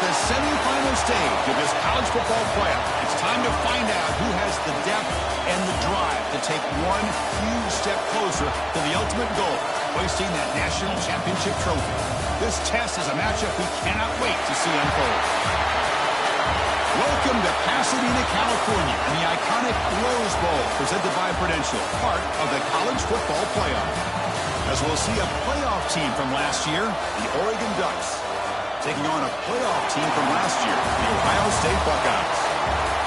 the semifinal stage of this college football playoff. It's time to find out who has the depth and the drive to take one huge step closer to the ultimate goal, hoisting that national championship trophy. This test is a matchup we cannot wait to see unfold. Welcome to Pasadena, California, and the iconic Rose Bowl presented by Prudential, part of the college football playoff. As we'll see a playoff team from last year, the Oregon Ducks, taking on a playoff team from last year, the Ohio State Buckeyes.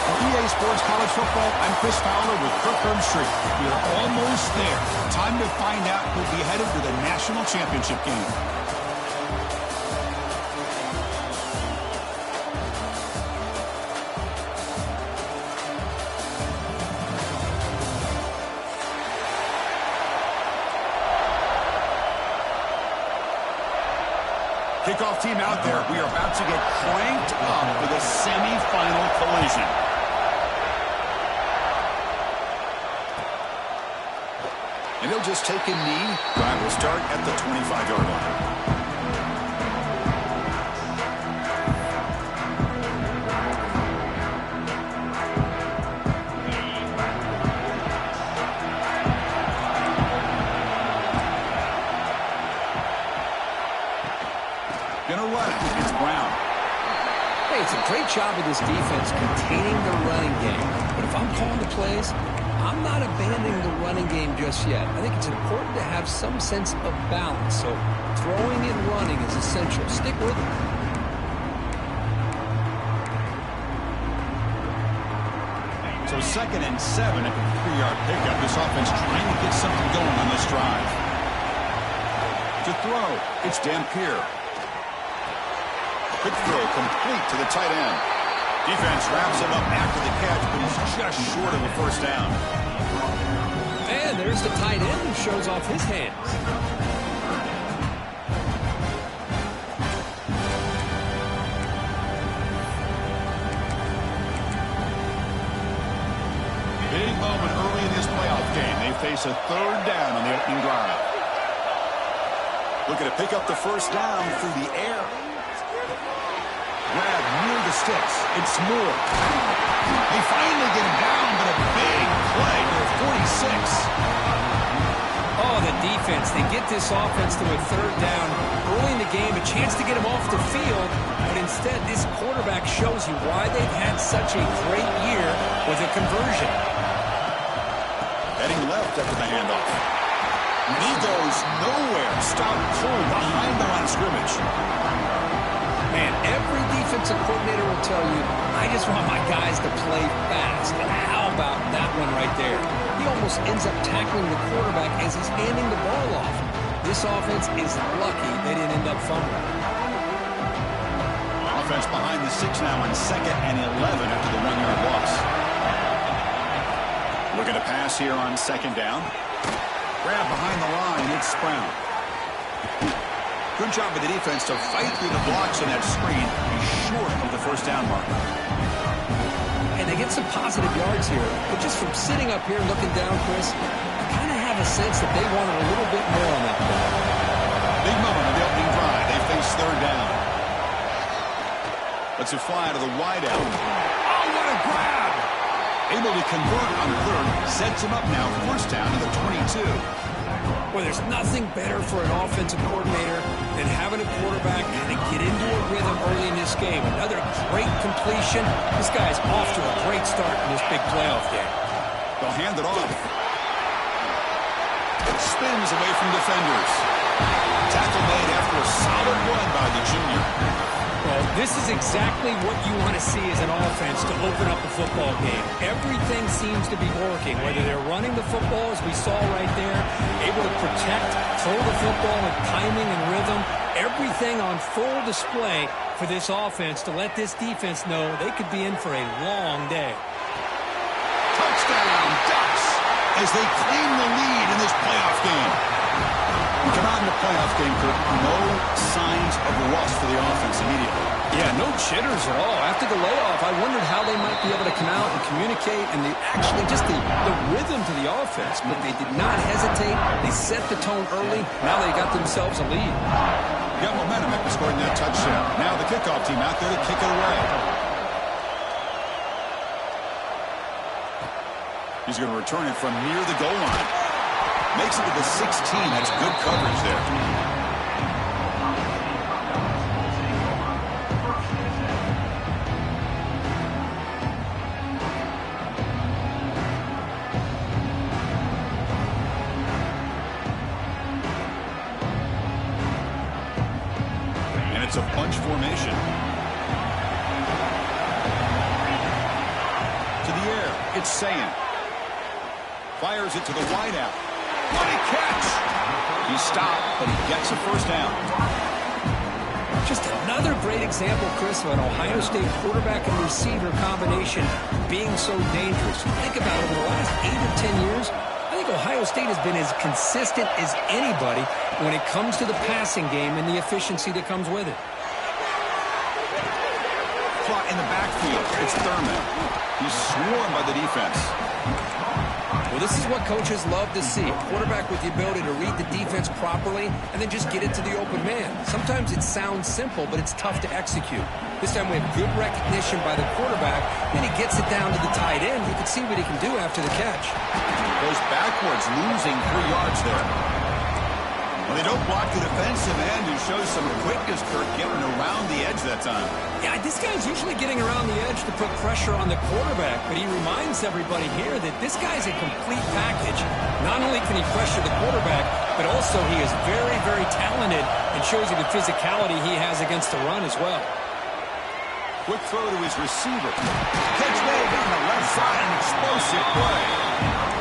For EA Sports College Football, I'm Chris Fowler with Kirk Herbstreit. We are almost there. Time to find out who'll be headed to the national championship game. Kickoff team out there. We are about to get cranked up for the semifinal collision. And he'll just take a knee. Drive will start at the 25-yard line. It's Brown. Hey, it's a great job of this defense containing the running game. But if I'm calling the plays, I'm not abandoning the running game just yet. I think it's important to have some sense of balance. So throwing and running is essential. Stick with it. So 2nd and 7 at the 3-yard pickup. This offense trying to get something going on this drive. To throw, it's Dampier. Quick throw complete to the tight end. Defense wraps him up after the catch, but he's just short of a first down. And there's the tight end who shows off his hands. Big moment early in this playoff game. They face a 3rd down on the opening drive. Looking to pick up the first down through the air. Grab near the sticks. It's Moore. They finally get him down, but a big play to the 46. Oh, the defense. They get this offense to a 3rd down early in the game, a chance to get him off the field, but instead this quarterback shows you why they've had such a great year with a conversion. Heading left after the handoff. He goes nowhere. Stop cold behind the line of scrimmage. Man, every defensive coordinator will tell you, I just want my guys to play fast. And how about that one right there? He almost ends up tackling the quarterback as he's handing the ball off. This offense is lucky they didn't end up fumbling. Offense behind the 6 now on 2nd and 11 after the 1-yard loss. Looking to pass here on 2nd down. Grab behind the line. It's Brown. Good job by the defense to fight through the blocks on that screen. He's short of the first down mark. And they get some positive yards here. But just from sitting up here and looking down, Chris, I kind of have a sense that they wanted a little bit more on that play. Big moment of the opening drive. They face 3rd down. Let's it fly to the wideout. Oh, what a grab! Able to convert on 3rd. Sets him up now. First down to the 22. Well, there's nothing better for an offensive coordinator than having a quarterback and get into a rhythm early in this game. Another great completion. This guy's off to a great start in this big playoff game. They'll hand it off. Spins away from defenders. Tackle made after a solid run by the junior. Well, this is exactly what you want to see as an offense to open up a football game. Everything seems to be working, whether they're running the football, as we saw right there, able to protect, throw the football with timing and rhythm, everything on full display for this offense to let this defense know they could be in for a long day. Touchdown, Ducks, as they claim the lead in this playoff game. We come out in the playoff game, Kirk. No signs of rust for the offense immediately. Yeah, no jitters at all. After the layoff, I wondered how they might be able to come out and communicate and actually just the rhythm to the offense. But they did not hesitate. They set the tone early. Now they got themselves a lead. Got momentum after scoring that touchdown. Now the kickoff team out there to kick it away. He's going to return it from near the goal line. Makes it to the 16. That's good coverage there. It's a bunch formation. To the air, it's Sayan. Fires it to the wideout. What a catch! He stopped, but he gets a first down. Just another great example, Chris, of an Ohio State quarterback and receiver combination being so dangerous. Think about it, over the last 8 or 10 years, I think Ohio State has been as consistent as anybody when it comes to the passing game and the efficiency that comes with it. Caught in the backfield. It's Thurman. He's swarmed by the defense. Well, this is what coaches love to see. A quarterback with the ability to read the defense properly and then just get it to the open man. Sometimes it sounds simple, but it's tough to execute. This time we have good recognition by the quarterback. Then he gets it down to the tight end. You can see what he can do after the catch. Goes backwards, losing 3 yards there. Well, they don't block the defensive end, who shows some quickness, Kirk, getting around the edge that time. Yeah, this guy's usually getting around the edge to put pressure on the quarterback, but he reminds everybody here that this guy's a complete package. Not only can he pressure the quarterback, but also he is very, very talented and shows you the physicality he has against the run as well. Quick throw to his receiver. Catch made down the left side, an explosive play.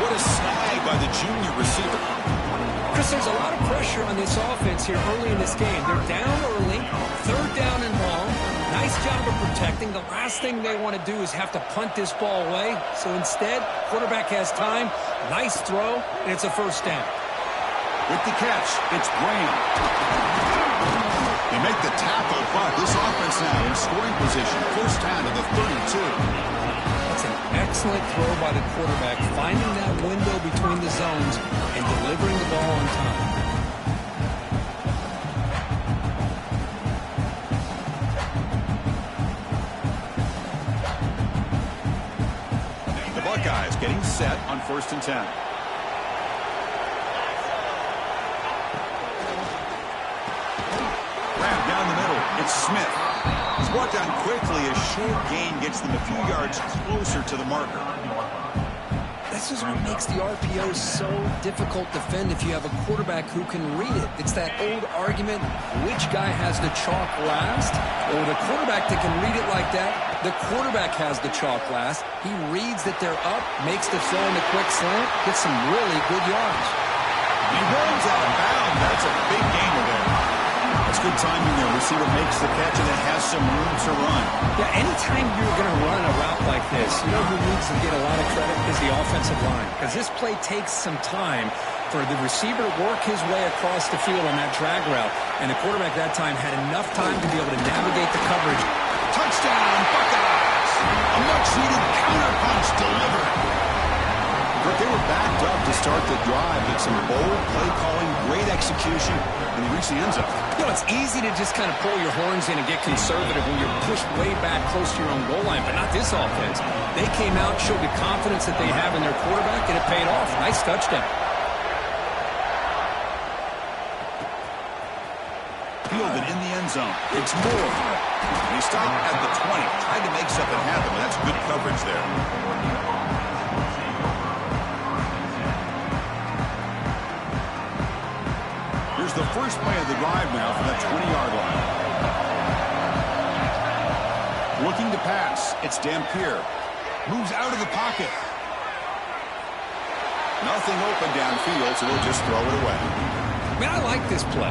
What a snag by the junior receiver. Chris, there's a lot of pressure on this offense here early in this game. They're down early, 3rd down and long. Nice job of protecting. The last thing they want to do is have to punt this ball away. So instead, quarterback has time, nice throw, and it's a first down. With the catch, it's Graham. They make the tackle, but this offense now in scoring position. First down to the 32. That's an excellent throw by the quarterback, finding that window between the zones and delivering the ball on time. The Buckeyes getting set on 1st and 10. Wrap down the middle. It's Smith. He's brought down quickly. A short gain gets them a few yards closer to the marker. This is what makes the RPO so difficult to defend if you have a quarterback who can read it. It's that old argument, which guy has the chalk last? Or the quarterback that can read it like that, the quarterback has the chalk last. He reads that they're up, makes the throw in the quick slant, gets some really good yards. He rolls out of bounds. That's a big gainer there. That's good timing there. Receiver makes the catch and it has some room to run. Yeah, anytime you're going to run a route like this, you know who needs to get a lot of credit is the offensive line. Because this play takes some time for the receiver to work his way across the field on that drag route. And the quarterback that time had enough time to be able to navigate the coverage. Touchdown, Buckeyes! A much-needed counterpunch delivered. But they were backed up to start the drive. It's some bold play calling, great execution, and they reach the end zone. You know, it's easy to just kind of pull your horns in and get conservative when you're pushed way back close to your own goal line, but not this offense. They came out, showed the confidence that they have in their quarterback, and it paid off. Nice touchdown. Fielded in the end zone. It's Moore. He stopped at the 20, tried to make something happen, but that's good coverage there. Here's the first play of the drive now from that 20-yard line. Looking to pass. It's Dampier. Moves out of the pocket. Nothing open downfield, so they'll just throw it away. Man, I like this play.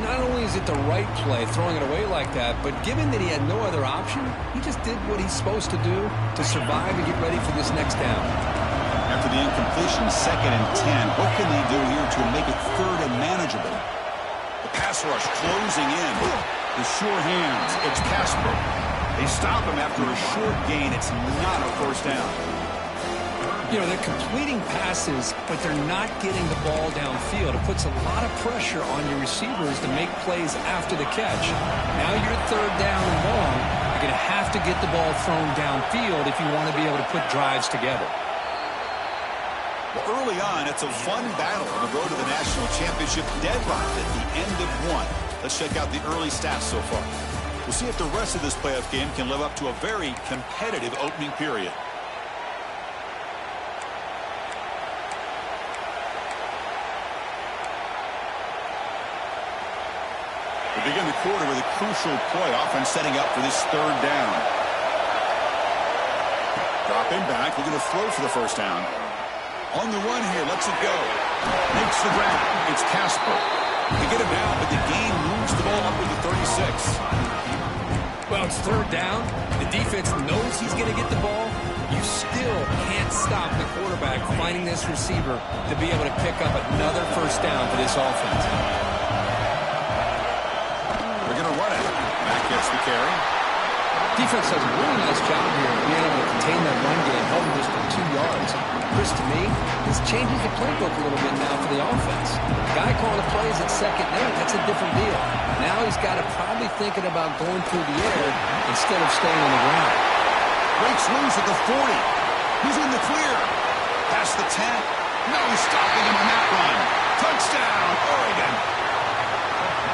Not only is it the right play, throwing it away like that, but given that he had no other option, he just did what he's supposed to do to survive and get ready for this next down. After the incompletion, 2nd and 10. What can they do here to make it 3rd and manageable? The pass rush closing in. The sure hands. It's Casper. They stop him after a short gain. It's not a first down. You know, they're completing passes, but they're not getting the ball downfield. It puts a lot of pressure on your receivers to make plays after the catch. Now you're third down and long. You're going to have to get the ball thrown downfield if you want to be able to put drives together. Well, early on, it's a fun battle on the road to the national championship, deadlocked at the end of one. Let's check out the early stats so far. We'll see if the rest of this playoff game can live up to a very competitive opening period. We begin the quarter with a crucial play, offense setting up for this third down. Dropping back, looking to throw for the first down. On the run here, lets it go. Makes the grab. It's Casper. They get him down, but the gain moves the ball up to the 36. Well, it's third down. The defense knows he's going to get the ball. You still can't stop the quarterback finding this receiver to be able to pick up another first down for this offense. They're going to run it. Mack gets the carry. Defense does a really nice job here of being able to contain that run game, held him just for 2 yards. Chris, to me, this changes the playbook a little bit now for the offense. Guy calling the plays at second down, that's a different deal. Now he's got to probably thinking about going through the air instead of staying on the ground. Breaks loose at the 40. He's in the clear. Past the 10. No stopping him on that run. Touchdown, Oregon.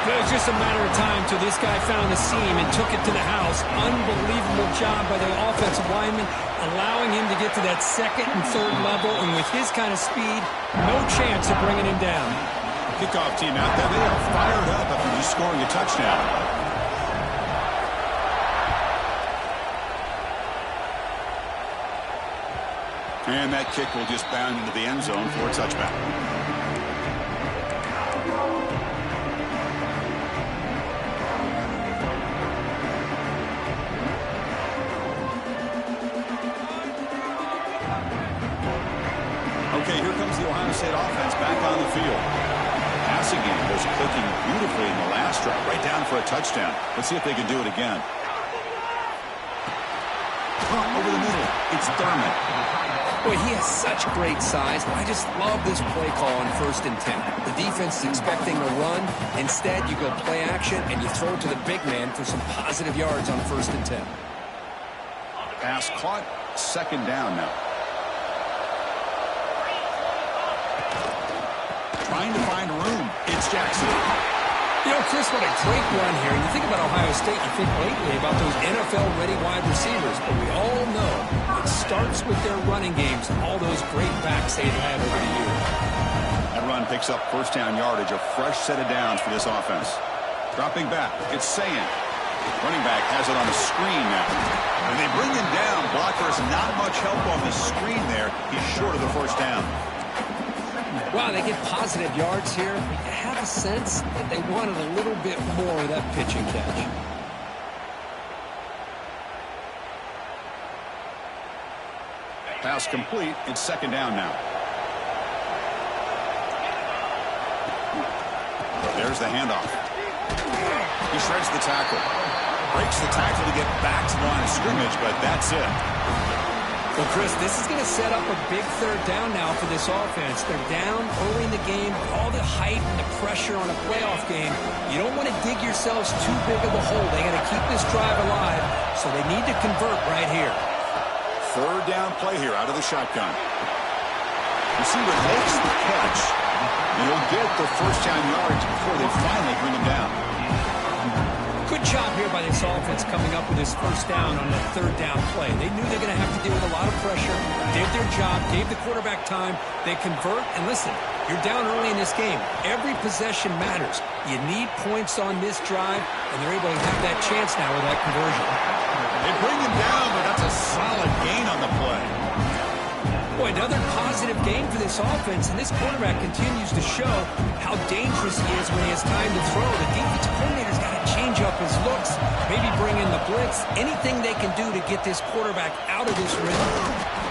It was just a matter of time till this guy found the seam and took it to the house. Unbelievable job by the offensive lineman, allowing him to get to that second and third level. And with his kind of speed, no chance of bringing him down. Kickoff team out there. They are fired up after just scoring a touchdown. And that kick will just bound into the end zone for a touchback. Okay, here comes the Ohio State offense back on the field. Passing game was clicking beautifully in the last drive, right down for a touchdown. Let's see if they can do it again. Over the middle, it's Thurman. Boy, he has such great size. I just love this play call on 1st and 10. The defense is expecting a run. Instead, you go play action, and you throw it to the big man for some positive yards on 1st and 10. Pass caught, second down now. Trying to find room. It's Jackson. You know, Chris, what a great run here. And you think about Ohio State, you think lately about those NFL-ready wide receivers. But we all know it starts with their running games and all those great backs they've had over the years. That run picks up first down yardage, a fresh set of downs for this offense. Dropping back, it's Sayin. Running back has it on the screen now. And they bring him down. Blocker's not much help on the screen there. He's short of the first down. Wow, they get positive yards here. You have a sense that they wanted a little bit more of that pitch and catch. Pass complete. It's second down now. There's the handoff. He shreds the tackle. Breaks the tackle to get back to the line of scrimmage, but that's it. Well, Chris, this is going to set up a big third down now for this offense. They're down early in the game. All the hype and the pressure on a playoff game. You don't want to dig yourselves too big of a hole. They got to keep this drive alive, so they need to convert right here. Third down play here out of the shotgun. Receiver makes the catch. And he'll get the first down yards before they finally bring him down. Good job here by this offense coming up with this first down on that third down play. They knew they were going to have to deal with a lot of pressure, did their job, gave the quarterback time. They convert, and listen, you're down early in this game. Every possession matters. You need points on this drive, and they're able to have that chance now with that conversion. They bring him down, but that's a solid gain on the play. Boy, another positive game for this offense, and this quarterback continues to show how dangerous he is when he has time to throw. The defensive coordinator's got to change up his looks, maybe bring in the blitz, anything they can do to get this quarterback out of this rhythm.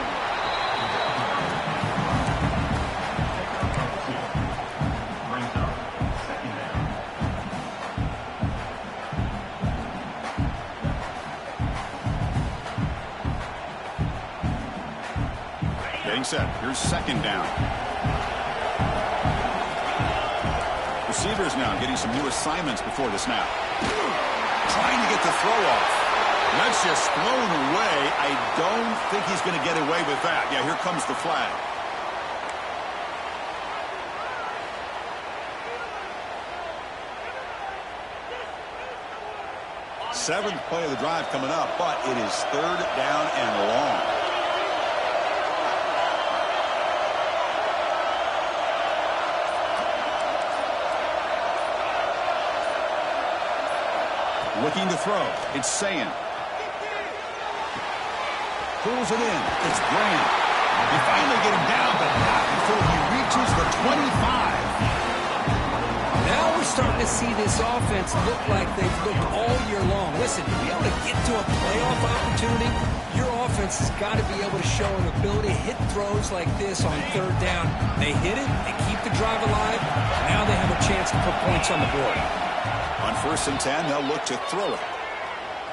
Getting set. Here's second down. Receivers now getting some new assignments before the snap. Trying to get the throw off. That's just thrown away. I don't think he's going to get away with that. Yeah, here comes the flag. Seventh play of the drive coming up, but it is third down and long. Looking to throw. It's Sayin. Pulls it in. It's Graham. They finally get him down, but not before he reaches the 25. Now we're starting to see this offense look like they've looked all year long. Listen, to be able to get to a playoff opportunity, your offense has got to be able to show an ability to hit throws like this on third down. They hit it, they keep the drive alive. Now they have a chance to put points on the board. On 1st and 10, they'll look to throw it.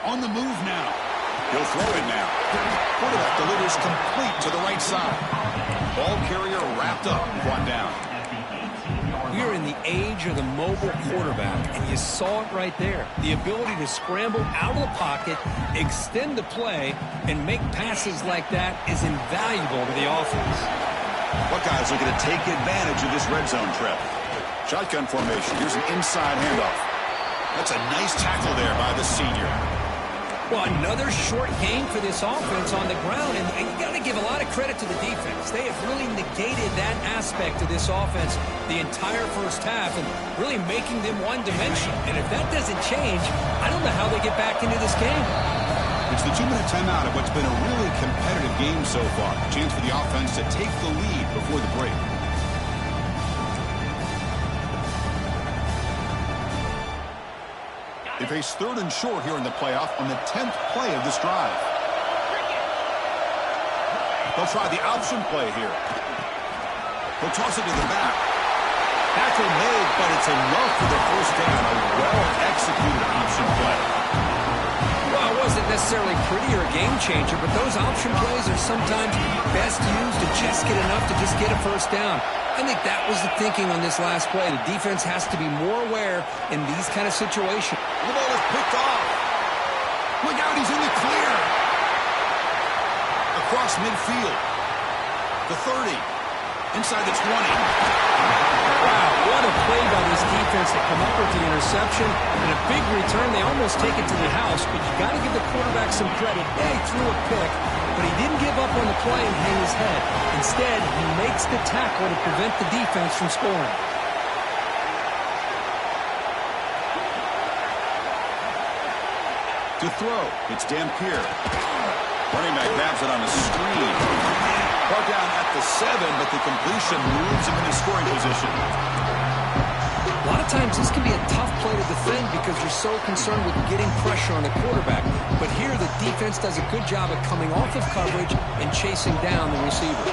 On the move now. He'll throw it now. Quarterback delivers complete to the right side. Ball carrier wrapped up and brought down. We are in the age of the mobile quarterback, and you saw it right there. The ability to scramble out of the pocket, extend the play, and make passes like that is invaluable to the offense. Buckeyes looking to take advantage of this red zone trip. Shotgun formation. Here's an inside handoff. That's a nice tackle there by the senior. Well, another short game for this offense on the ground, and you got to give a lot of credit to the defense. They have really negated that aspect of this offense the entire first half and really making them one-dimensional. And if that doesn't change, I don't know how they get back into this game. It's the 2-minute timeout of what's been a really competitive game so far. A chance for the offense to take the lead before the break. They face 3rd and short here in the playoff on the 10th play of this drive. They'll try the option play here. They'll toss it to the back. Tackle made, but it's enough for the first down. A well-executed option play. Well, it wasn't necessarily pretty or a game changer, but those option plays are sometimes best used to just get enough to just get a first down. I think that was the thinking on this last play. The defense has to be more aware in these kind of situations. The ball is picked off. Look out, he's in the clear. Across midfield. The 30. Inside the 20. Wow, what a play by this defense to come up with the interception. And a big return. They almost take it to the house, but you got to give the quarterback some credit. Yeah, he threw a pick, but he didn't give up on the play and hang his head. Instead, he makes the tackle to prevent the defense from scoring. To throw, it's Dampier. Running back grabs it on the screen. Brought down at the 7, but the completion moves him into scoring position. A lot of times this can be a tough play to defend because you're so concerned with getting pressure on the quarterback. But here the defense does a good job of coming off of coverage and chasing down the receiver.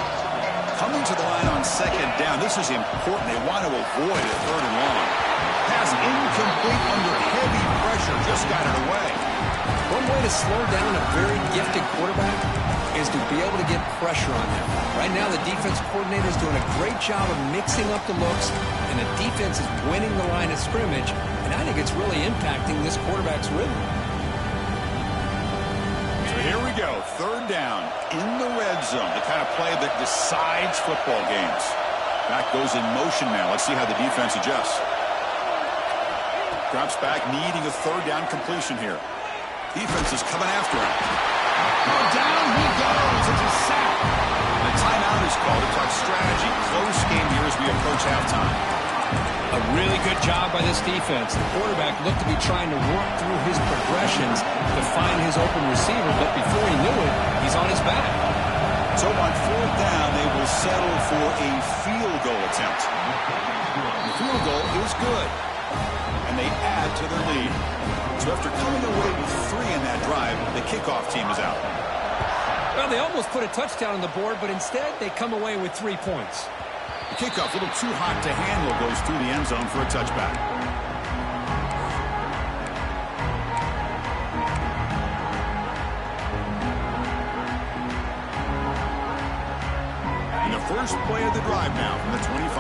Coming to the line on 2nd down, this is important. They want to avoid a 3rd and long. Pass incomplete under heavy pressure, just got it away. One way to slow down a very gifted quarterback is to be able to get pressure on them. Right now, the defense coordinator is doing a great job of mixing up the looks, and the defense is winning the line of scrimmage, and I think it's really impacting this quarterback's rhythm. So here we go, 3rd down in the red zone, the kind of play that decides football games. Back goes in motion now. Let's see how the defense adjusts. Drops back, needing a 3rd down completion here. Defense is coming after him. Down he goes. It's a sack. The timeout is called to talk strategy. Close game here as we approach halftime. A really good job by this defense. The quarterback looked to be trying to work through his progressions to find his open receiver, but before he knew it, he's on his back. So on 4th down, they will settle for a field goal attempt. The field goal is good, and they add to their lead. So after coming away with 3 in that drive, the kickoff team is out. Well, they almost put a touchdown on the board, but instead they come away with 3 points. The kickoff, a little too hot to handle, goes through the end zone for a touchback. First play of the drive now from the 25.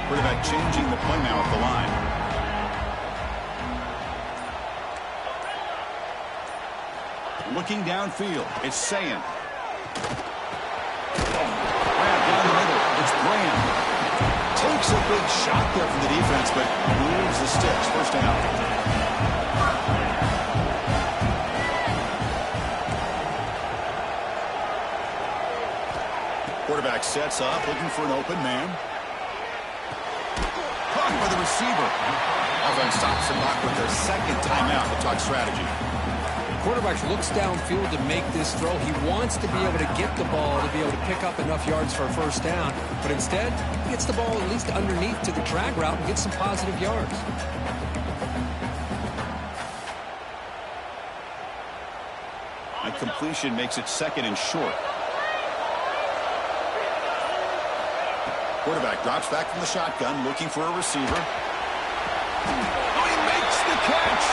Quarterback changing the play now at the line. Looking downfield, it's Sayin. Grab down the middle, it's Graham. Takes a big shot there from the defense, but moves the sticks. First down. Quarterback sets up, looking for an open man. Caught by the receiver. Offense stops the clock with their second timeout to talk strategy. Quarterback looks downfield to make this throw. He wants to be able to get the ball to be able to pick up enough yards for a first down, but instead he gets the ball at least underneath to the drag route and gets some positive yards. A completion makes it second and short. Quarterback drops back from the shotgun, looking for a receiver. Oh, he makes the catch!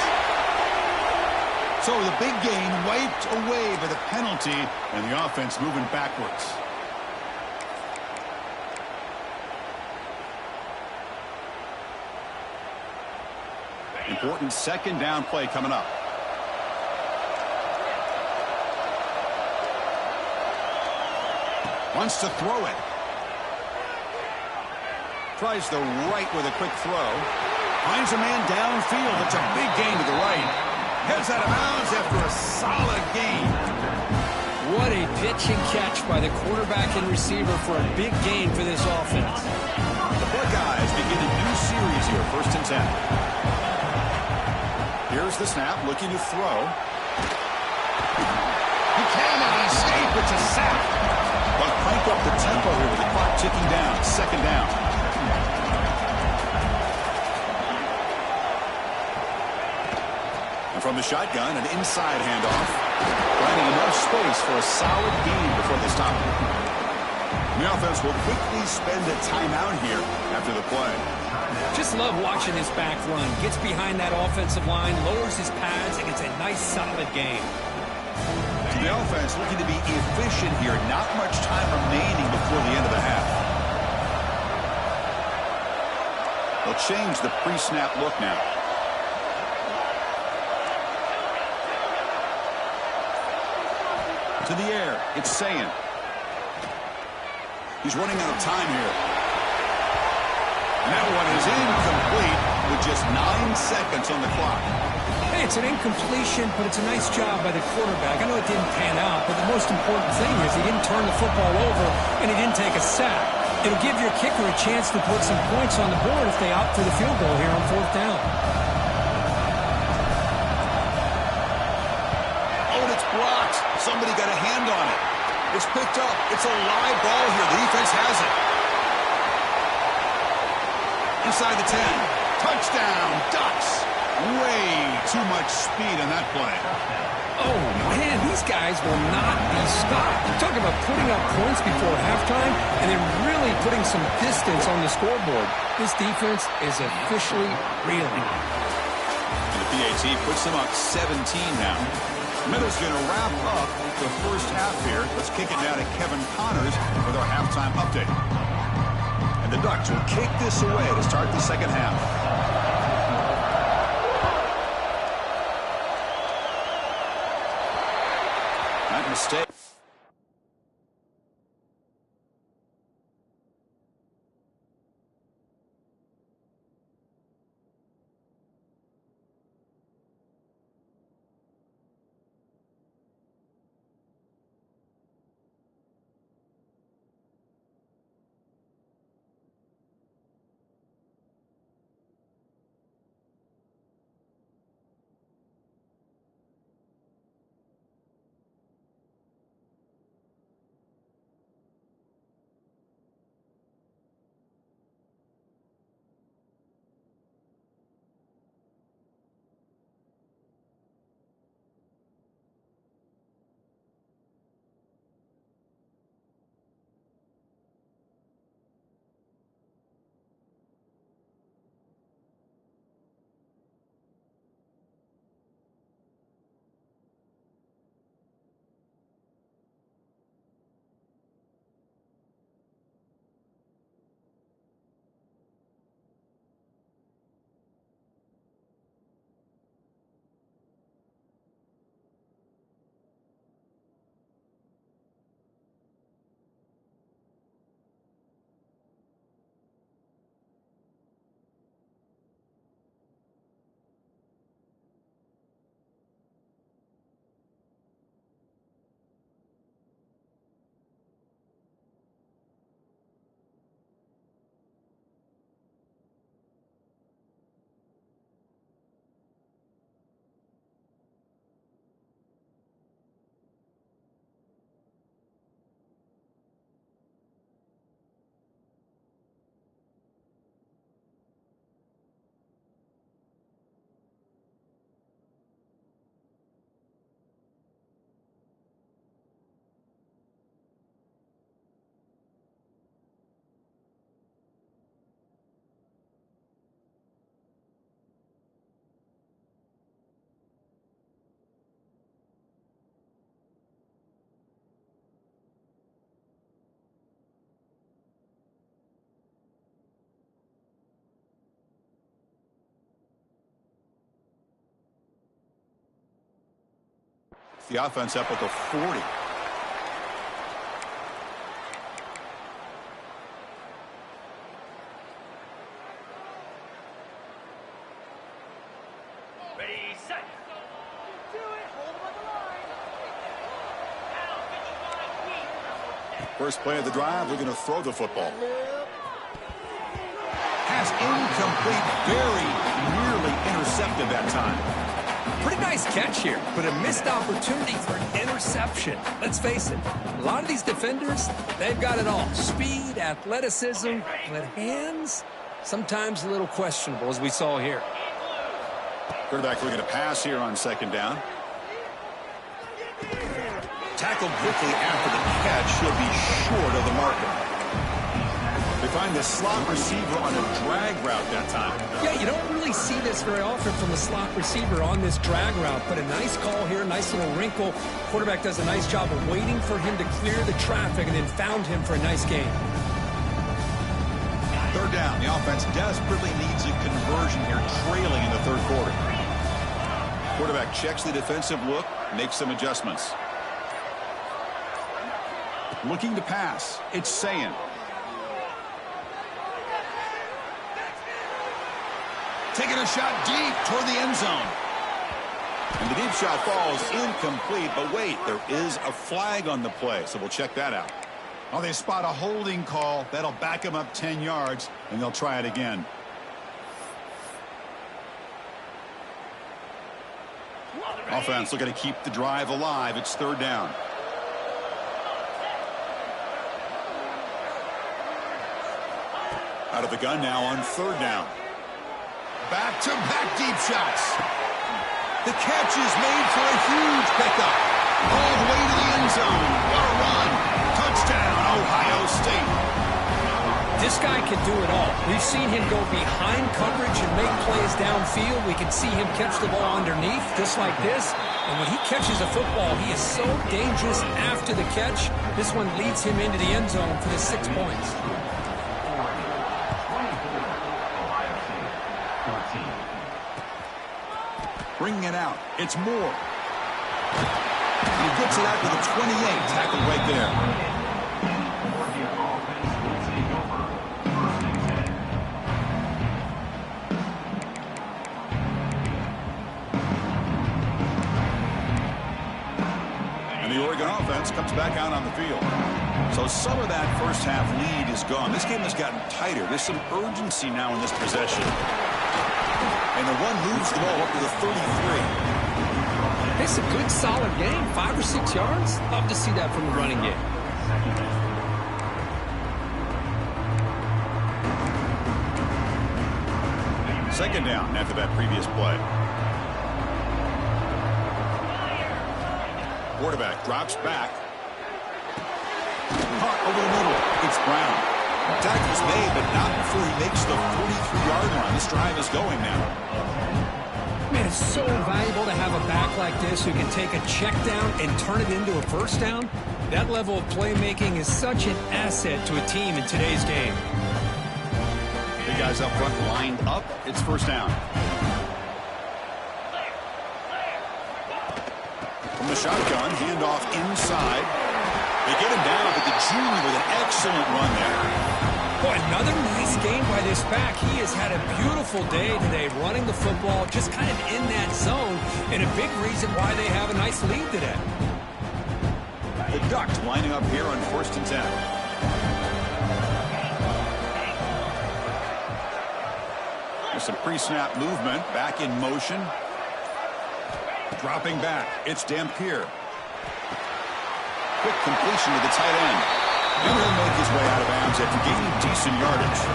So the big gain wiped away by the penalty, and the offense moving backwards. Important second down play coming up. Wants to throw it. Tries the right with a quick throw. Finds a man downfield. It's a big gain to the right. Heads out of bounds after a solid gain. What a pitch and catch by the quarterback and receiver for a big gain for this offense. The Buckeyes begin a new series here, 1st and 10. Here's the snap, looking to throw. He cannot escape. It's a sack. But crank up the tempo here with the clock ticking down. Second down. From the shotgun, an inside handoff. Finding enough space for a solid gain before they stop it. The offense will quickly spend a timeout here after the play. Just love watching this back run. Gets behind that offensive line, lowers his pads, and gets a nice solid gain. So the offense looking to be efficient here. Not much time remaining before the end of the half. They'll change the pre-snap look now. To the air, it's Sayin. He's running out of time here. And that one is incomplete with just 9 seconds on the clock. Hey, it's an incompletion, but it's a nice job by the quarterback. I know it didn't pan out, but the most important thing is he didn't turn the football over and he didn't take a sack. It'll give your kicker a chance to put some points on the board if they opt for the field goal here on 4th down. Blocked. Somebody got a hand on it. It's picked up. It's a live ball here. The defense has it. Inside the 10. Touchdown, Ducks. Way too much speed on that play. Oh, man, these guys will not be stopped. You talk about putting up points before halftime and then really putting some distance on the scoreboard. This defense is officially reeling. And the PAT puts them up 17 now. Miller's going to wrap up the first half here. Let's kick it now to Kevin Connors with our halftime update. And the Ducks will kick this away to start the second half. That mistake. the offense up at the 40. First play of the drive, they're going to throw the football. Pass incomplete, very nearly intercepted that time. Pretty nice catch here, but a missed opportunity for an interception. Let's face it, a lot of these defenders, they've got it all. Speed, athleticism, but hands, sometimes a little questionable, as we saw here. Quarterback looking to pass here on second down. Tackled quickly after the catch. He'll be short of the marker. They find the slot receiver on a drag route that time. Yeah, you don't really see this very often from a slot receiver on this drag route, but a nice call here, nice little wrinkle. Quarterback does a nice job of waiting for him to clear the traffic and then found him for a nice gain. Third down. The offense desperately needs a conversion here, trailing in the third quarter. Quarterback checks the defensive look, makes some adjustments. Looking to pass. It's Sayin. Taking a shot deep toward the end zone. And the deep shot falls incomplete. But wait, there is a flag on the play, so we'll check that out. Oh, they spot a holding call. That'll back them up 10 yards, and they'll try it again. Offense looking to keep the drive alive. It's third down. Out of the gun now on third down. Back-to-back deep shots. The catch is made for a huge pickup. All the way to the end zone. What a run. Touchdown, Ohio State. This guy can do it all. We've seen him go behind coverage and make plays downfield. We can see him catch the ball underneath, just like this. And when he catches a football, he is so dangerous after the catch. This one leads him into the end zone for the 6 points. Bringing it out. It's Moore. He gets it out to the 28. Tackled right there. And the Oregon offense comes back out on the field. So some of that first half lead is gone. This game has gotten tighter. There's some urgency now in this possession. And the one moves the ball up to the 33. It's a good, solid game. 5 or 6 yards. Love to see that from the running game. Second down after that previous play. Quarterback drops back. Caught over the middle. It's Brown. Tackle's made, but not before he makes the 43-yard line. This drive is going now. Man, it's so valuable to have a back like this who can take a check down and turn it into a first down. That level of playmaking is such an asset to a team in today's game. The guys up front lined up. It's first down. From the shotgun, handoff inside. They get him down, but the junior with an excellent run there. Boy, another nice game by this back. He has had a beautiful day today running the football, just kind of in that zone, and a big reason why they have a nice lead today. The Ducks lining up here on 1st and 10. There's some pre-snap movement, back in motion. Dropping back, it's Dampier. Quick completion to the tight end. And he'll make his way out of bounds after gaining decent yardage.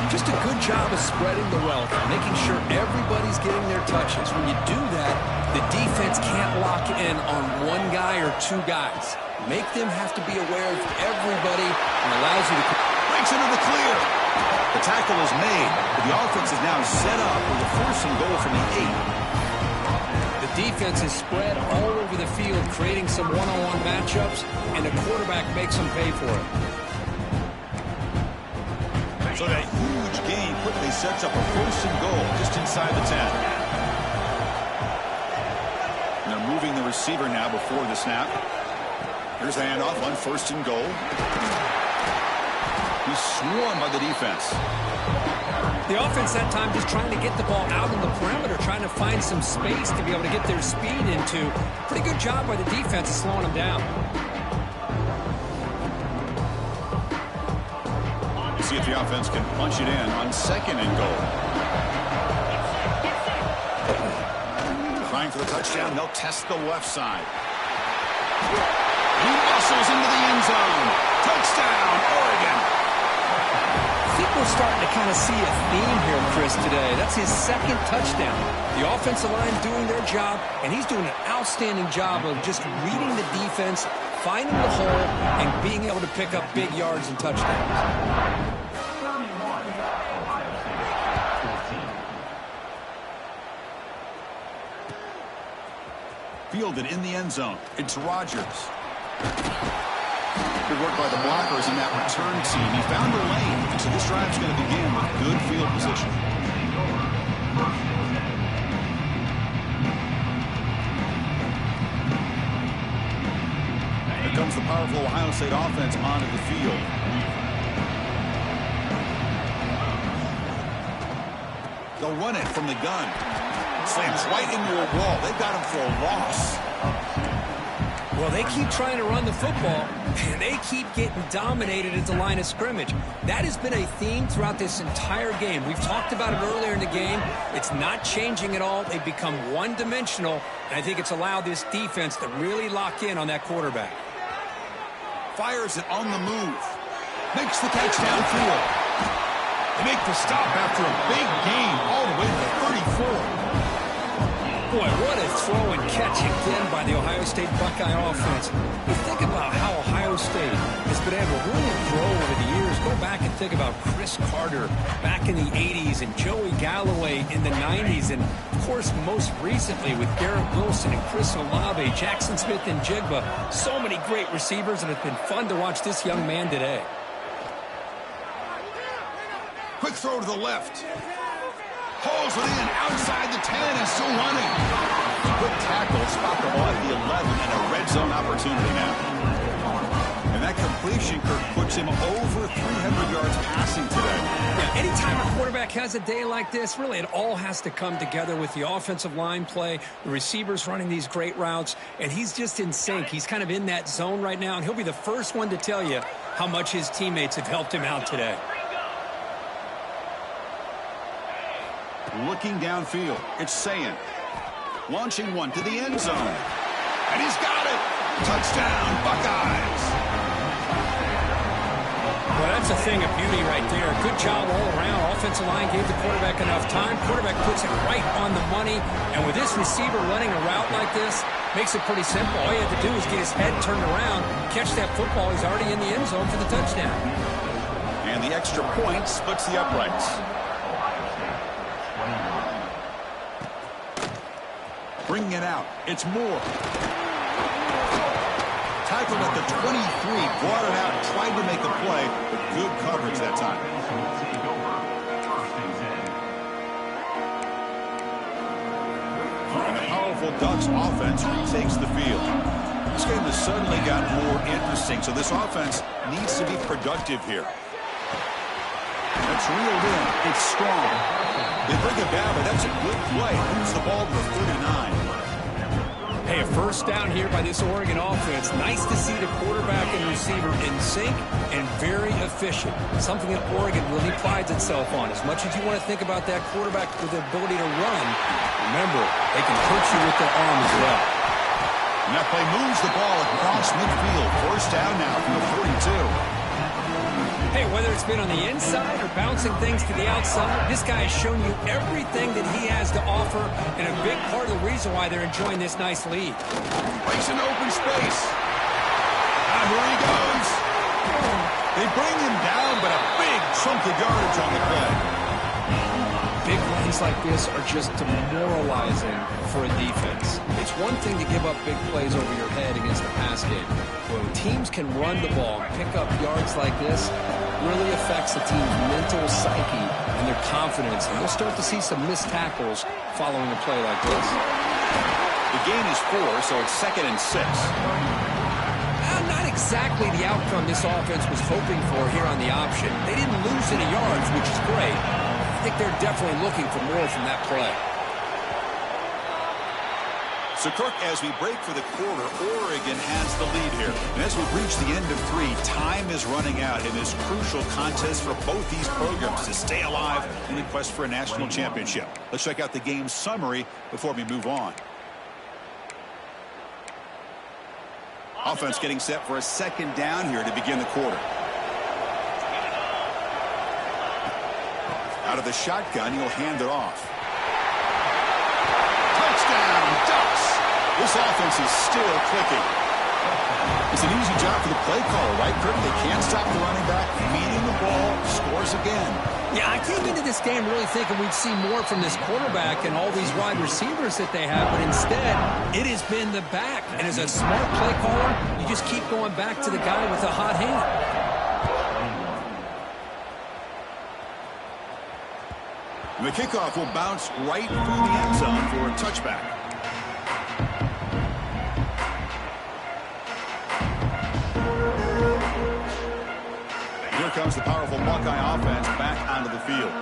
Just a good job of spreading the wealth, making sure everybody's getting their touches. When you do that, the defense can't lock in on one guy or two guys. Make them have to be aware of everybody and allows you to... Breaks into the clear. The tackle is made, but the offense is now set up with a 1st and goal from the 8. The defense is spread all over the field, creating some one-on-one matchups, and the quarterback makes them pay for it. So that huge gain quickly sets up a 1st and goal just inside the 10. And they're moving moving the receiver now before the snap. Here's the handoff on 1st and goal. He's swarmed by the defense. The offense that time just trying to get the ball out on the perimeter, trying to find some space to be able to get their speed into. Pretty good job by the defense of slowing them down. See if the offense can punch it in on 2nd and goal. Trying for the touchdown. They'll test the left side. He muscles into the end zone. Touchdown, Oregon. I think we're starting to kind of see a theme here, Chris, today. That's his 2nd touchdown. The offensive line doing their job, and he's doing an outstanding job of just reading the defense, finding the hole, and being able to pick up big yards and touchdowns. Fielded in the end zone. It's Rodgers. Good work by the blockers in that return team. He found the lane, so this drive's going to begin with good field position. Here comes the powerful Ohio State offense onto the field. They'll run it from the gun. Slams right into a wall. They've got him for a loss. Well, they keep trying to run the football, and they keep getting dominated at the line of scrimmage. That has been a theme throughout this entire game. We've talked about it earlier in the game. It's not changing at all. They've become one-dimensional, and I think it's allowed this defense to really lock in on that quarterback. Fires it on the move. Makes the catch downfield. They make the stop after a big gain all the way to 34. Boy, what a throw and catch again by the Ohio State Buckeye offense. You think about how Ohio State has been able to really grow over the years. Go back and think about Chris Carter back in the 80s and Joey Galloway in the 90s. And, of course, most recently with Garrett Wilson and Chris Olave, Jackson Smith and Jigba. So many great receivers, and it's been fun to watch this young man today. Quick throw to the left. Pulls it in outside the 10 and still running. Quick tackle, spot the ball at the 11 and a red zone opportunity now. And that completion, Kirk, puts him over 300 yards passing today. Yeah, anytime a quarterback has a day like this, really it all has to come together with the offensive line play, the receivers running these great routes, and he's just in sync. He's kind of in that zone right now, and he'll be the first one to tell you how much his teammates have helped him out today. Looking downfield, it's Sayin. Launching one to the end zone. And he's got it. Touchdown, Buckeyes. Well, that's a thing of beauty right there. Good job all around. Offensive line gave the quarterback enough time. Quarterback puts it right on the money. And with this receiver running a route like this, makes it pretty simple. All you have to do is get his head turned around, catch that football. He's already in the end zone for the touchdown. And the extra point splits the uprights. Bringing it out. It's Moore. Tackled at the 23. Brought it out. Tried to make a play, but good coverage that time. And the powerful Ducks offense retakes the field. This game has suddenly got more interesting, so this offense needs to be productive here. That's reeled in. It's strong. They bring it down, but that's a good play. Moves the ball to the 39. Hey, a first down here by this Oregon offense. Nice to see the quarterback and receiver in sync and very efficient. Something that Oregon really prides itself on. As much as you want to think about that quarterback with the ability to run, remember, they can hurt you with their arm as well. And that play moves the ball across midfield. First down now from the 42. Hey, whether it's been on the inside or bouncing things to the outside, this guy has shown you everything that he has to offer, and a big part of the reason why they're enjoying this nice lead. Breaks into open space. And here he goes. They bring him down, but a big chunk of yardage on the play. Big runs like this are just demoralizing for a defense. It's one thing to give up big plays over your head against the pass game. When teams can run the ball and pick up yards like this, really affects the team's mental psyche and their confidence. And we'll start to see some missed tackles following a play like this. The gain is 4, so it's 2nd and 6. Not exactly the outcome this offense was hoping for here on the option. They didn't lose any yards, which is great. I think they're definitely looking for more from that play. So, Kirk, as we break for the quarter, Oregon has the lead here. And as we reach the end of 3, time is running out in this crucial contest for both these programs to stay alive in the quest for a national championship. Let's check out the game summary before we move on. Offense getting set for a 2nd down here to begin the quarter. Out of the shotgun, he'll hand it off. Touchdown, Ducks! This offense is still clicking. It's an easy job for the play caller, right, Kirk? They can't stop the running back, feeding the ball, scores again. Yeah, I came into this game really thinking we'd see more from this quarterback and all these wide receivers that they have, but instead, it has been the back. And as a smart play caller, you just keep going back to the guy with a hot hand. And the kickoff will bounce right through the end zone for a touchback. Here comes the powerful Buckeye offense back onto the field.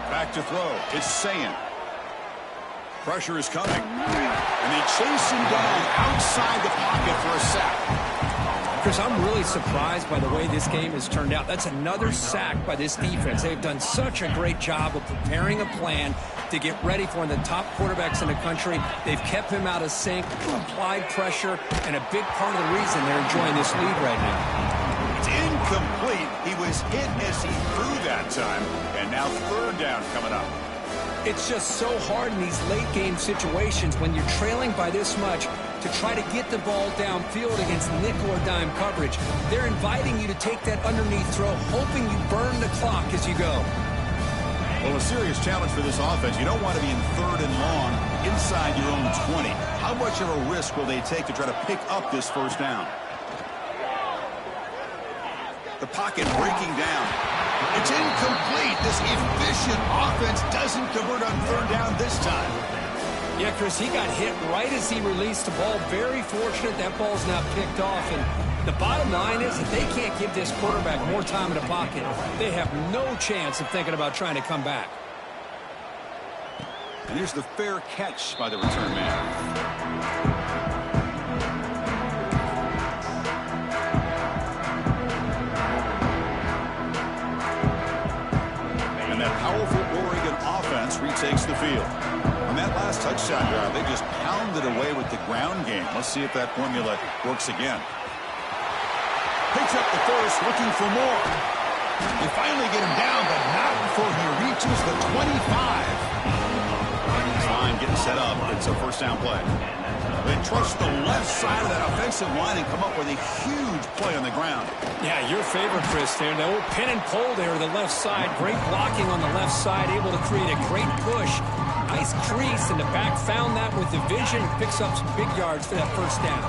Back to throw. It's Sayin. Pressure is coming. And they chase him down outside the pocket for a sack. Chris, I'm really surprised by the way this game has turned out. That's another sack by this defense. They've done such a great job of preparing a plan to get ready for one of the top quarterbacks in the country. They've kept him out of sync, applied pressure, and a big part of the reason they're enjoying this lead right now. It's incomplete. He was hit as he threw that time, and now 3rd down coming up. It's just so hard in these late-game situations when you're trailing by this much to try to get the ball downfield against nickel or dime coverage. They're inviting you to take that underneath throw, hoping you burn the clock as you go. Well, a serious challenge for this offense. You don't want to be in 3rd and long inside your own 20. How much of a risk will they take to try to pick up this 1st down? The pocket breaking down. It's incomplete. This efficient offense doesn't convert on 3rd down this time. Yeah, Chris, he got hit right as he released the ball. Very fortunate that ball's now picked off. And the bottom line is that they can't give this quarterback more time in the pocket. They have no chance of thinking about trying to come back. And here's the fair catch by the return man. That powerful Oregon offense retakes the field. On that last touchdown drive, they just pounded away with the ground game. Let's see if that formula works again. Picks up the first, looking for more. They finally get him down, but not before he reaches the 25. His line getting set up. It's a 1st down play. They trust the left side of that offensive line and come up with a huge play on the ground. Yeah, your favorite, Chris, there. The old pin and pull there, the left side. Great blocking on the left side, able to create a great push. Nice crease, and the back found that with the vision. Picks up some big yards for that 1st down.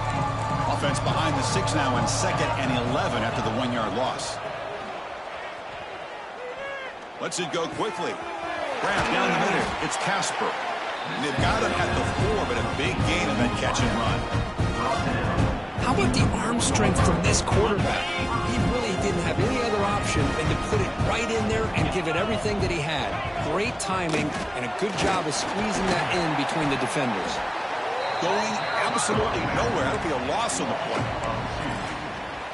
Offense behind the 6 now in 2nd and 11 after the 1-yard loss. Lets it go quickly. Grant down the middle. It's Casper. And they've got him at the 4, but a big gain in that catch and run. How about the arm strength from this quarterback? He really didn't have any other option than to put it right in there and give it everything that he had. Great timing and a good job of squeezing that in between the defenders. Going absolutely nowhere. That'll be a loss on the play.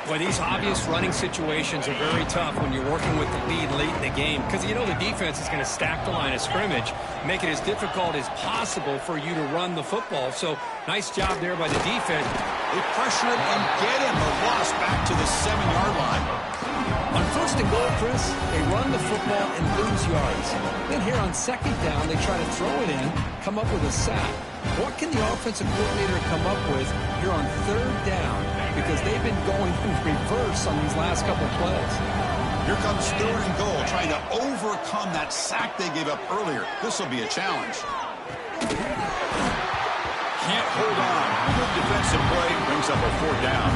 Boy, these obvious running situations are very tough when you're working with the lead late in the game because you know the defense is going to stack the line of scrimmage, make it as difficult as possible for you to run the football. So nice job there by the defense. They pressure him and get him. The loss back to the 7-yard line. On 1st and goal, Chris, they run the football and lose yards. Then here on 2nd down, they try to throw it in, come up with a sack. What can the offensive coordinator come up with here on 3rd down? Because they've been going in reverse on these last couple plays. Here comes 3rd and goal, trying to overcome that sack they gave up earlier. This will be a challenge. Can't hold on. Good defensive play brings up a 4th down.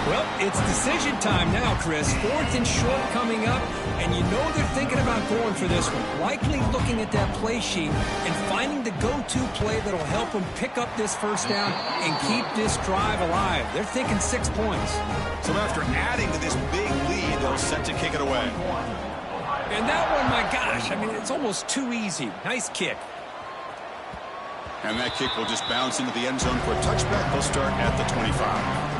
Well, it's decision time now, Chris. 4th and short coming up, and you know they're thinking about going for this one. Likely looking at that play sheet and finding the go-to play that'll help them pick up this first down and keep this drive alive. They're thinking 6 points. So after adding to this big lead, they're set to kick it away. And that one, my gosh, I mean, it's almost too easy. Nice kick. And that kick will just bounce into the end zone for a touchback. They'll start at the 25.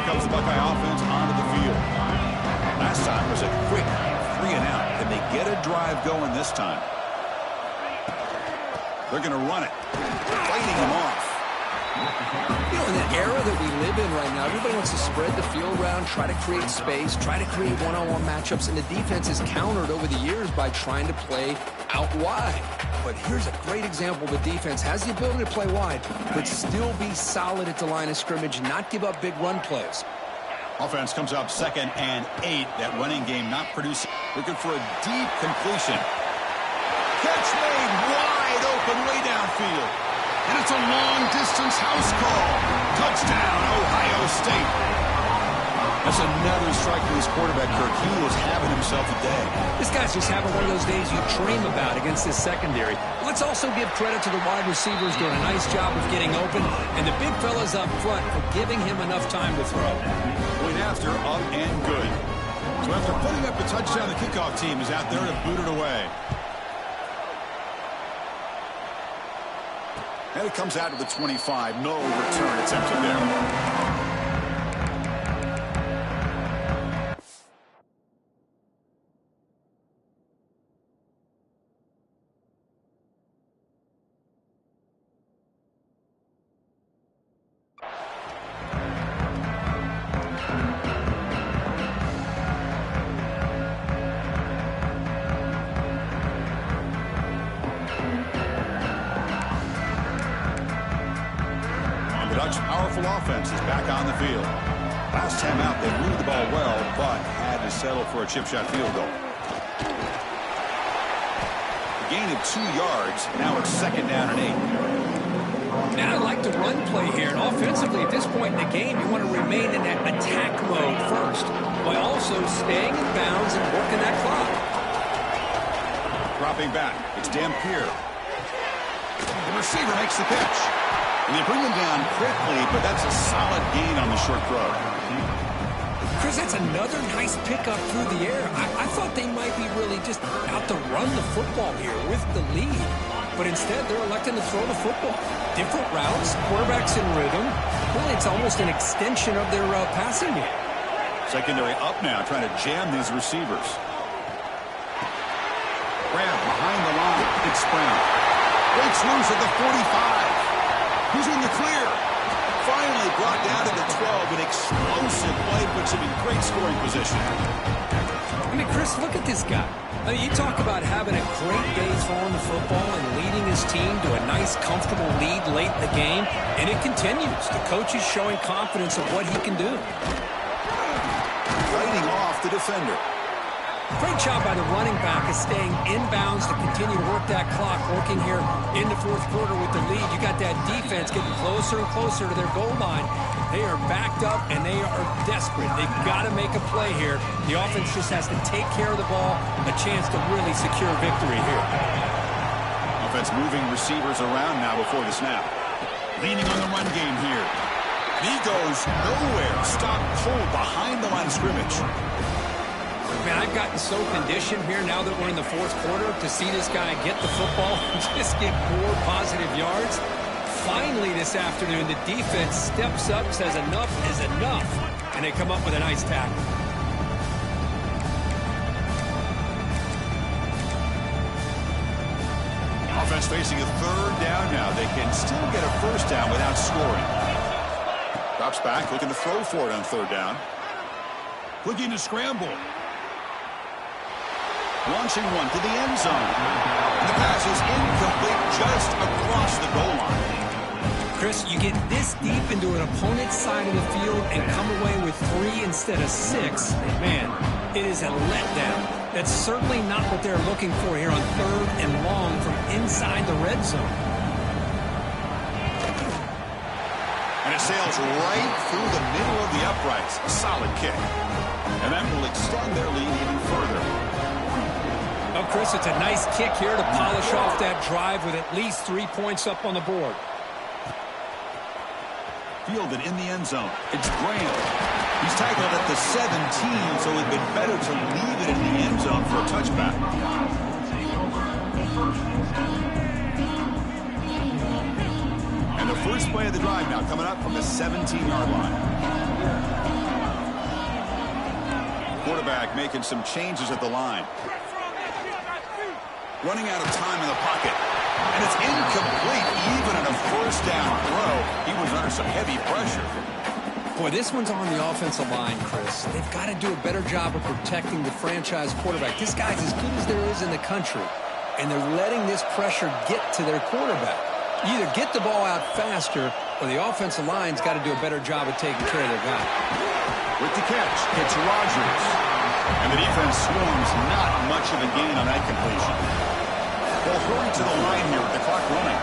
Comes the Buckeye offense onto the field. Last time was a quick 3 and out. Can they get a drive going this time? They're going to run it, fighting them off. You know, in the era that we live in right now, everybody wants to spread the field around, try to create space, try to create one-on-one matchups, and the defense is countered over the years by trying to play out wide. But here's a great example. The defense has the ability to play wide, but still be solid at the line of scrimmage, not give up big run plays. Offense comes up 2nd and 8. That running game not producing. Looking for a deep completion. Catch made wide open way downfield. And it's a long-distance house call. Touchdown, Ohio State. That's another strike for this quarterback, Kirk. He is having himself a day. This guy's just having one of those days you dream about against this secondary. Let's also give credit to the wide receivers doing a nice job of getting open, and the big fellas up front for giving him enough time to throw. Point after, up and good. So after putting up a touchdown, the kickoff team is out there to boot it away. And it comes out to the 25. No return attempted there. Powerful offense is back on the field. Last time out, they moved the ball well, but had to settle for a chip shot field goal. A gain of 2 yards. Now it's 2nd down and 8. Now I like the run play here, and offensively at this point in the game, you want to remain in that attack mode first, while also staying in bounds and working that clock. Dropping back, it's Dampier. The receiver makes the catch. And they bring him down quickly, but that's a solid gain on the short throw. Chris, that's another nice pickup through the air. I thought they might be really just out to run the football here with the lead. But instead, they're electing to throw the football. Different routes, quarterbacks in rhythm. Really, it's almost an extension of their passing game. Secondary up now, trying to jam these receivers. Grab behind the line. It's Brown. Breaks loose at the 45. Who's in the clear? Finally brought down to the 12. An explosive play puts him in great scoring position. I mean, Chris, look at this guy. I mean, you talk about having a great day throwing the football and leading his team to a nice, comfortable lead late in the game, and it continues. The coach is showing confidence of what he can do. Fighting off the defender. Great job by the running back of staying inbounds to continue to work that clock, working here in the 4th quarter with the lead. You got that defense getting closer and closer to their goal line. They are backed up, and they are desperate. They've got to make a play here. The offense just has to take care of the ball, a chance to really secure victory here. Offense moving receivers around now before the snap. Leaning on the run game here. He goes nowhere. Stop cold behind the line of scrimmage. Man, I've gotten so conditioned here now that we're in the 4th quarter to see this guy get the football and just get more positive yards. Finally this afternoon, the defense steps up, says enough is enough, and they come up with a nice tackle. Offense facing a 3rd down now. They can still get a 1st down without scoring. Drops back, looking to throw for it on 3rd down. Looking to scramble. Launching one to the end zone. The pass is incomplete just across the goal line. Chris, you get this deep into an opponent's side of the field and come away with 3 instead of 6. Man, it is a letdown. That's certainly not what they're looking for here on 3rd and long from inside the red zone. sails right through the middle of the uprights. Solid kick. And that will extend their lead even further. Well, Chris, it's a nice kick here to polish off that drive with at least 3 points up on the board. Fielded in the end zone. It's Graham. He's tackled at the 17, so it'd been better to leave it in the end zone for a touchback. And the first play of the drive now coming up from the 17-yard line. Quarterback making some changes at the line. Running out of time in the pocket. And it's incomplete, even in a first down throw. He was under some heavy pressure. Boy, this one's on the offensive line, Chris. They've got to do a better job of protecting the franchise quarterback. This guy's as good as there is in the country, and they're letting this pressure get to their quarterback. You either get the ball out faster, or the offensive line's got to do a better job of taking care of their guy. With the catch, it's Rodgers. And the defense swarms not much of a gain on that completion. They'll hurry to the line here with the clock running.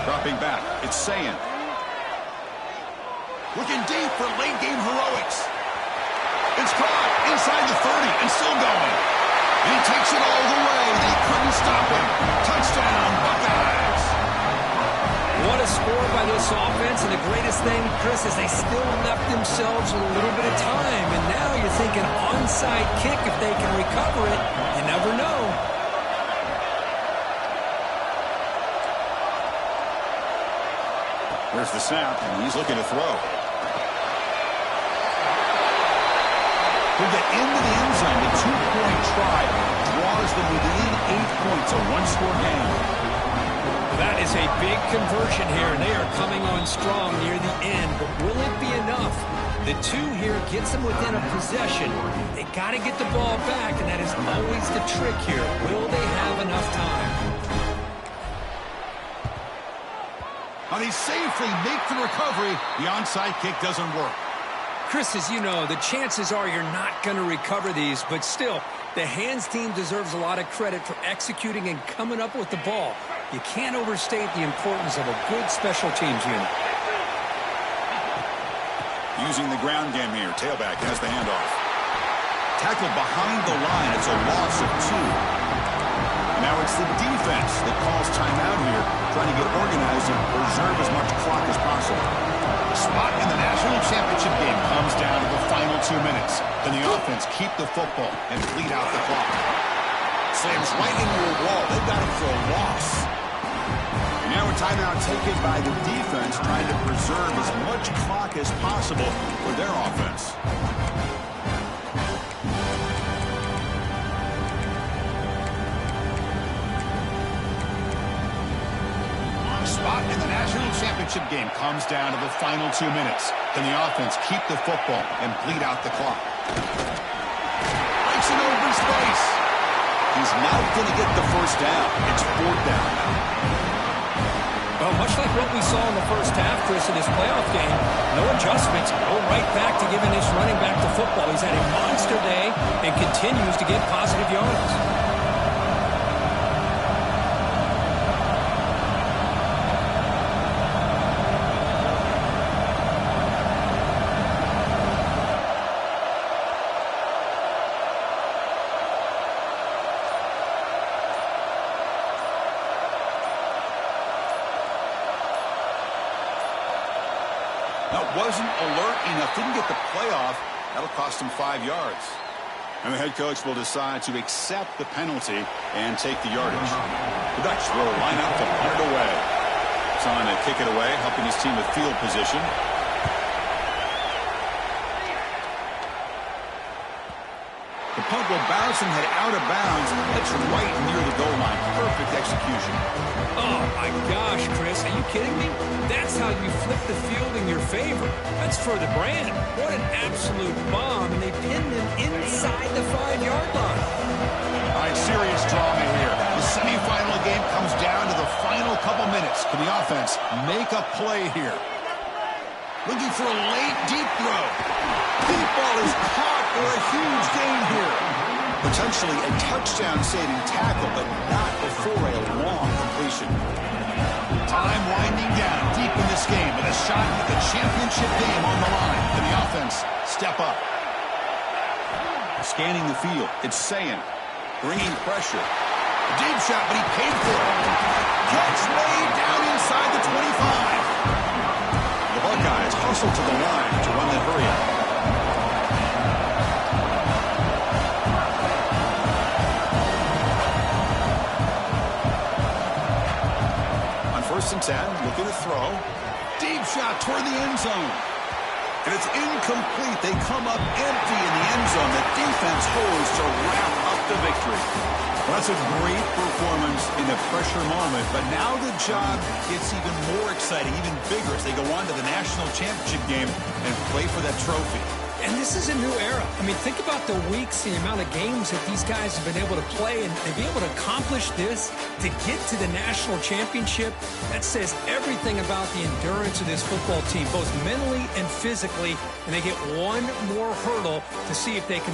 Dropping back, it's Sayan. Looking deep for late-game heroics. It's caught inside the 30 and still going. And he takes it all the way. They couldn't stop him. Touchdown, Buckeyes. What a score by this offense, and the greatest thing, Chris, is they still left themselves with a little bit of time, and now you're thinking onside kick if they can recover it. You never know. There's the snap, and he's looking to throw. He'll get into the end zone. The two-point try draws them within 8 points, a one-score game. That is a big conversion here, and they are coming on strong near the end. But will it be enough? The two here gets them within a possession. They got to get the ball back, and that is always the trick here. Will they have enough time? Now they safely make the recovery. The onside kick doesn't work. Chris, as you know, the chances are you're not going to recover these, but still, the hands team deserves a lot of credit for executing and coming up with the ball. You can't overstate the importance of a good special teams unit. Using the ground game here. Tailback has the handoff. Tackled behind the line. It's a loss of 2. Now it's the defense that calls timeout here, trying to get organized and preserve as much clock as possible. The spot in the national championship game comes down to the final 2 minutes. Then the offense keep the football and bleed out the clock. Slams right into a wall. They've got him for a loss. And now a timeout taken by the defense, trying to preserve as much clock as possible for their offense. Spot in the national championship game comes down to the final 2 minutes. Can the offense keep the football and bleed out the clock? Breaks it over space. He's not going to get the first down. It's 4th down now. Well, much like what we saw in the first half, Chris, in this playoff game, no adjustments. Go right back to giving this running back the football. He's had a monster day and continues to get positive yards. Wasn't alert enough, didn't get the playoff. That'll cost him 5 yards. And the head coach will decide to accept the penalty and take the yardage. The Ducks will line up to punt it away. Trying to kick it away, helping his team with field position. The punt will bounce and head out of bounds. That's right near the goal line. Perfect execution. Oh, my gosh, Chris. Are you kidding me? That's how you flip the field in your favor. That's for the brand. What an absolute bomb. And they pinned him inside the 5-yard line. All right, serious drama here. The semifinal game comes down to the final couple minutes. Can the offense make a play here? Looking for a late, deep throw. Deep ball is caught for a huge gain here. Potentially a touchdown-saving tackle, but not before a long completion. Time winding down deep in this game with a shot at the championship game on the line. And the offense step up. Scanning the field, it's Sayin, bringing pressure. Deep shot, but he paid for it. Catch made down inside the 25. The Buckeyes hustle to the line to run that hurry up. On 1st and 10, looking to throw. Deep shot toward the end zone. And it's incomplete. They come up empty in the end zone. The defense holds to wrap up the victory. Well, that's a great performance in a pressure moment. But now the job gets even more exciting, even bigger as they go on to the national championship game and play for that trophy. And this is a new era. I mean, think about the weeks, the amount of games that these guys have been able to play, and to be able to accomplish this, to get to the national championship, that says everything about the endurance of this football team, both mentally and physically, and they get one more hurdle to see if they can be